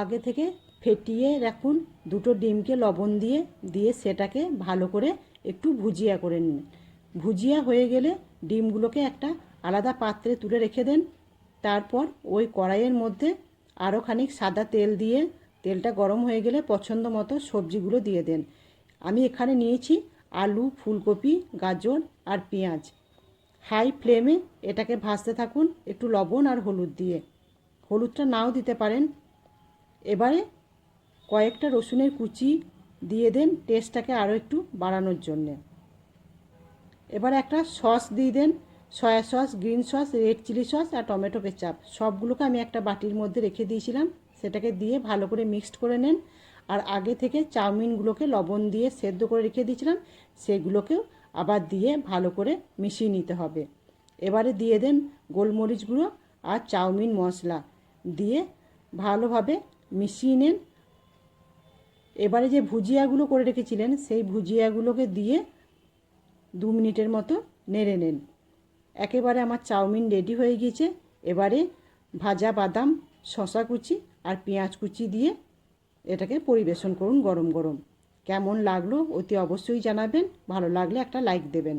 আগে থেকে ফেটিয়ে রাখুন দুটো ডিমকে লবণ দিয়ে দিয়ে সেটাকে ভালো করে একটু ভুজিয়া করে নিন। ভুজিয়া হয়ে গেলে ডিমগুলোকে একটা আলাদা পাত্রে তুলে রেখে দেন। তারপর ওই কড়াইয়ের মধ্যে আরও খানিক সাদা তেল দিয়ে তেলটা গরম হয়ে গেলে পছন্দ মতো সবজিগুলো দিয়ে দেন। আমি এখানে নিয়েছি আলু, ফুলকপি, গাজর আর পেঁয়াজ। হাই ফ্লেমে এটাকে ভাজতে থাকুন একটু লবণ আর হলুদ দিয়ে। হলুদটা নাও দিতে পারেন। এবারে কয়েকটা রসুনের কুচি দিয়ে দেন টেস্টটাকে আরও একটু বাড়ানোর জন্যে। এবার একটা সস দিয়ে দেন, soya sauce, green sauce, red chilli sauce আর টমেটো কেচাপ। সবগুলোকে আমি একটা বাটির মধ্যে রেখে দিয়েছিলাম, সেটাকে দিয়ে ভালো করে মিক্সড করে নেন। আর আগে থেকে চাউমিনগুলোকে লবণ দিয়ে সেদ্ধ করে রেখে দিয়েছিলাম, সেগুলোকেও আবার দিয়ে ভালো করে মিশিয়ে নিতে হবে। এবারে দিয়ে দেন গোলমরিচ গুঁড়ো আর চাউমিন মশলা দিয়ে ভালোভাবে মিশিয়ে নেন। এবারে যে ভুজিয়াগুলো করে রেখেছিলেন সেই ভুজিয়াগুলোকে দিয়ে 2 মিনিটের মতো নেড়ে নেন। একেবারে আমার চাউমিন রেডি হয়ে গিয়েছে। এবারে ভাজা বাদাম, শসা কুচি আর পেঁয়াজ কুচি দিয়ে এটাকে পরিবেশন করুন গরম গরম। কেমন লাগলো অতি অবশ্যই জানাবেন। ভালো লাগলে একটা লাইক দেবেন।